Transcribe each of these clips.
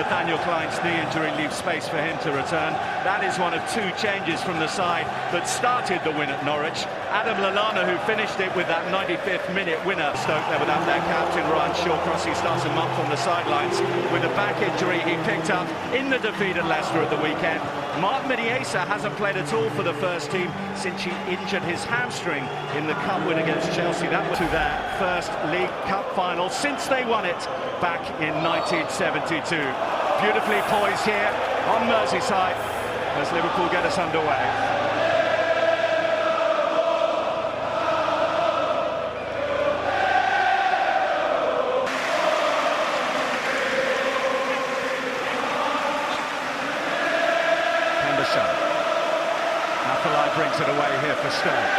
Nathaniel Klein's knee injury leaves space for him to return. That is one of two changes from the side that started the win at Norwich. Adam Lallana, who finished it with that 95th minute winner. Stoke there without their captain Ryan Shawcross. He starts a month on the sidelines with a back injury he picked up in the defeat at Leicester at the weekend. Mark Mediesa hasn't played at all for the first team since he injured his hamstring in the cup win against Chelsea. That was to their first League Cup final since they won it back in 1972. Beautifully poised here on Merseyside as Liverpool get us underway. Brings it away here for Stoke.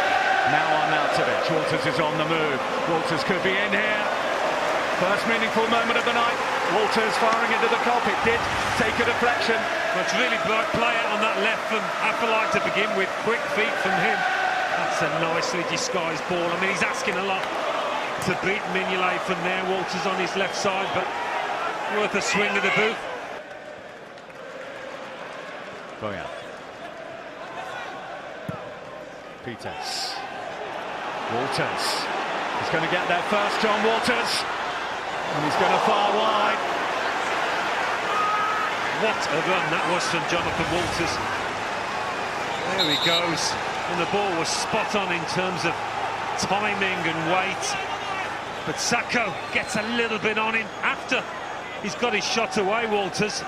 Now on Arnautovic. Walters is on the move. Walters could be in here. First meaningful moment of the night. Walters firing into the cop. It did take a deflection. Well, it's really bright play out on that left from Afellay to begin with. Quick feet from him. That's a nicely disguised ball. I mean, he's asking a lot to beat Mignolet from there. Walters on his left side, but worth a swing of the boot. Boyan. Peters. Walters. He's going to get there first, John Walters. And he's going to far wide. What a run that was from Jonathan Walters. There he goes. And the ball was spot on in terms of timing and weight. But Sacco gets a little bit on him after he's got his shot away, Walters.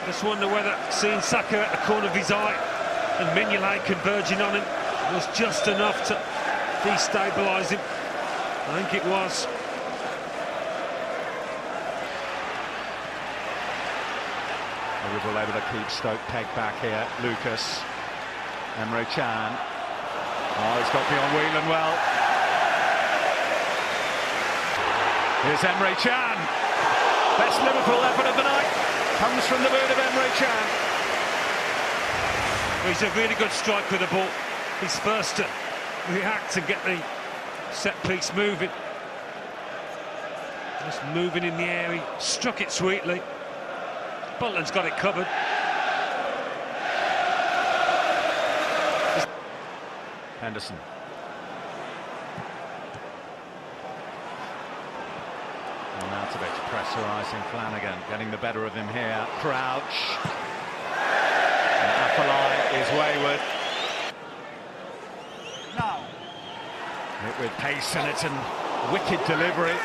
Just wonder whether seeing Sacco at the corner of his eye and Mignolet converging on him was just enough to destabilise him. I think it was. Liverpool able to keep Stoke pegged back here. Lucas. Emre Can. Oh, he's got beyond Whelan well. Here's Emre Can. Best Liverpool effort of the night comes from the boot of Emre Can. He's a really good strike with the ball. He's first to react and get the set piece moving. Just moving in the air, he struck it sweetly. Butland's got it covered. Henderson. Arnautovic pressurising Flanagan, getting the better of him here. Crouch. Afellay is wayward. Now. Hit with pace and it's a wicked delivery.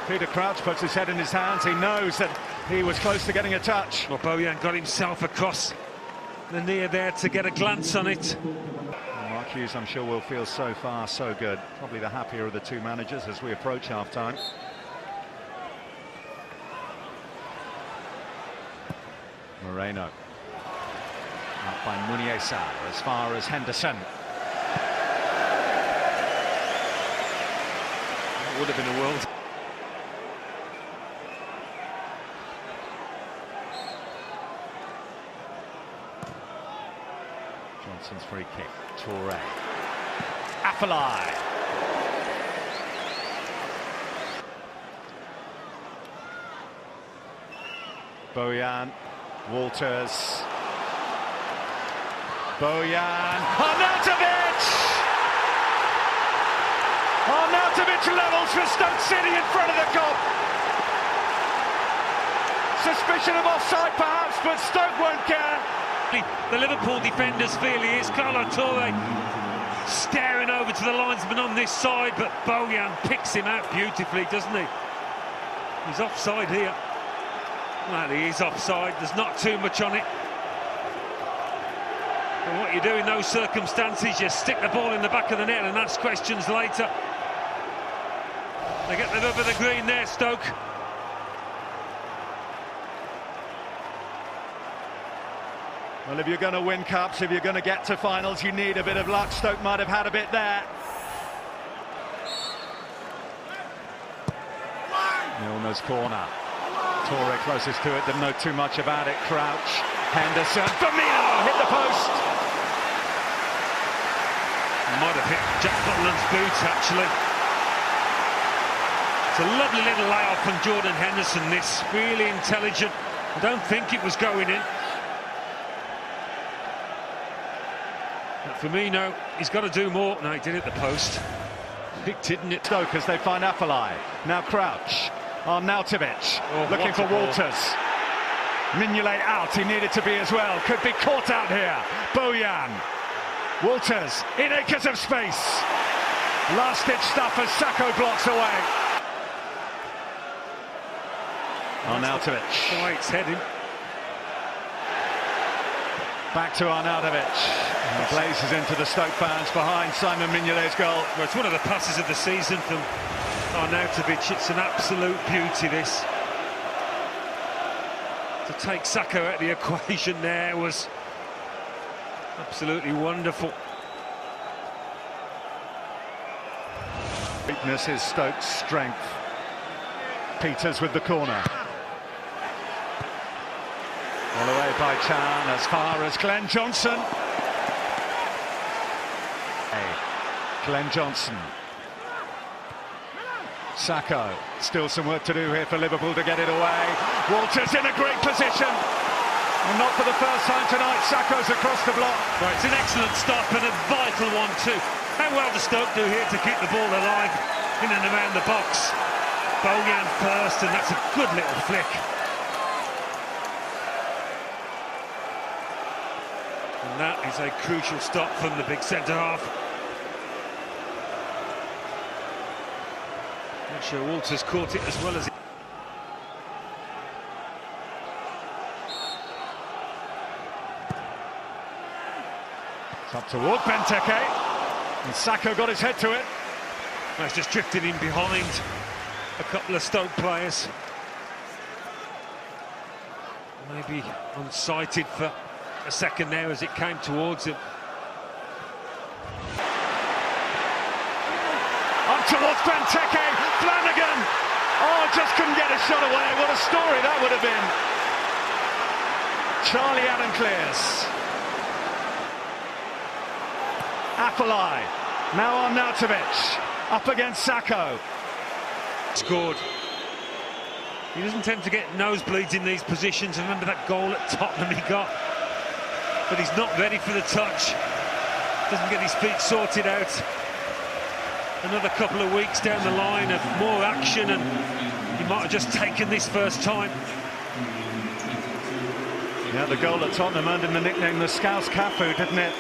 Peter Crouch puts his head in his hands. He knows that he was close to getting a touch. Well, Bojan got himself across the near there to get a glance on it. Mark Hughes, I'm sure, will feel so far so good. Probably the happier of the two managers as we approach half-time. Moreno. Out by Muniesa as far as Henderson. That would have been a world. Johnson's free kick. Toure. Afellay. Bojan. Walters. Bojan. Arnautovic! Arnautovic levels for Stoke City in front of the goal. Suspicion of offside perhaps, but Stoke won't care. The Liverpool defenders feel he is. Carlo Toure staring over to the linesman on this side, but Bojan picks him out beautifully, doesn't he? He's offside here. Well, he is offside. There's not too much on it. And what you do in those circumstances, you stick the ball in the back of the net and ask questions later. They get the rub of the green there, Stoke. Well, if you're going to win cups, if you're going to get to finals, you need a bit of luck. Stoke might have had a bit there. Milner's corner. Toure closest to it, didn't know too much about it. Crouch, Henderson, Firmino hit the post. Might have hit Jack Butland's boot, actually. It's a lovely little layoff from Jordan Henderson, this. Really intelligent. I don't think it was going in. But Firmino, he's got to do more. No, he did it at the post. Big, didn't it? Stoke as they find Afellay. Now Crouch. Arnautovic looking for Walters. Mignolet out, he needed to be as well. Could be caught out here. Bojan. Walters in acres of space. Last-ditch stuff as Sacco blocks away. Arnautovic. The way it's heading. Back to Arnautovic. He blazes into the Stoke fans behind Simon Mignolet's goal. Well, it's one of the passes of the season from Arnautovic. It's an absolute beauty, this. To take Sacco out of the equation there was absolutely wonderful. Weakness is Stoke's strength. Peters with the corner. All away by Chan as far as Glenn Johnson. Glenn Johnson. Sacco, still some work to do here for Liverpool to get it away. Walters in a great position. And not for the first time tonight, Sacco's across the block. Right, it's an excellent stop and a vital one too. How well does Stoke do here to keep the ball alive in and around the box? Bojan first, and that's a good little flick. And that is a crucial stop from the big centre-half. Not sure Walters caught it as well as he... It's up toward Benteke, and Sacco got his head to it. He's just drifted in behind a couple of Stoke players. Maybe unsighted for a second there as it came towards him. Up towards Benteke, Flanagan! Oh, just couldn't get a shot away. What a story that would have been. Charlie Adam clears. Afellay, now Arnautovic, up against Sacco. Scored. He doesn't tend to get nosebleeds in these positions. Remember that goal at Tottenham he got? But he's not ready for the touch. Doesn't get his feet sorted out. Another couple of weeks down the line of more action, and he might have just taken this first time. Yeah, the goal at Tottenham earned him the nickname the Scouse Cafu, didn't it?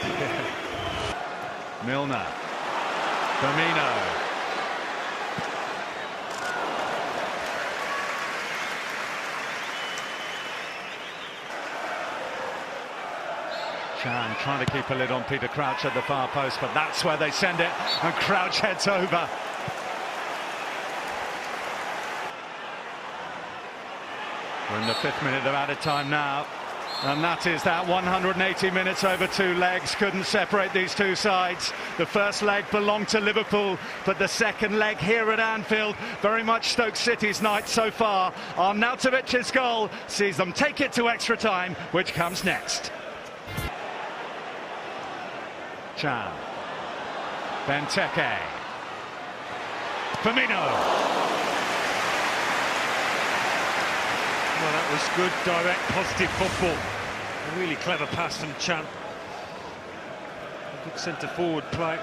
Milner. Firmino. Chan trying to keep a lid on Peter Crouch at the far post, but that's where they send it, and Crouch heads over. We're in the 5th minute of added time now, and that is that 180 minutes over 2 legs. Couldn't separate these two sides. The first leg belonged to Liverpool, but the second leg here at Anfield, very much Stoke City's night so far. Arnautovic's goal sees them take it to extra time, which comes next. Chan. Benteke. Firmino. Well, that was good, direct, positive football. A really clever pass from Chan. A good centre-forward play. A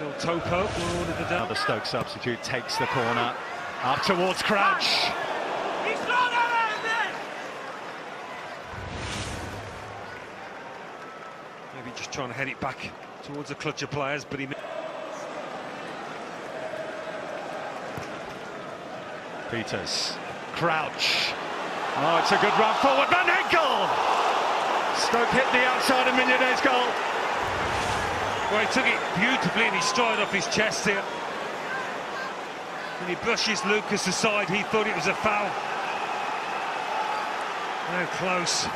little topo will order the down. The Stoke substitute takes the corner. Up towards Crouch. He's not out of there! Maybe just trying to head it back towards a clutch of players, but he... Peters. Crouch. Oh, it's a good run forward. Van Enkel! Stoke hit the outside of Mignolet's goal. Well, he took it beautifully and he stride off his chest here. When he brushes Lucas aside, he thought it was a foul. How close.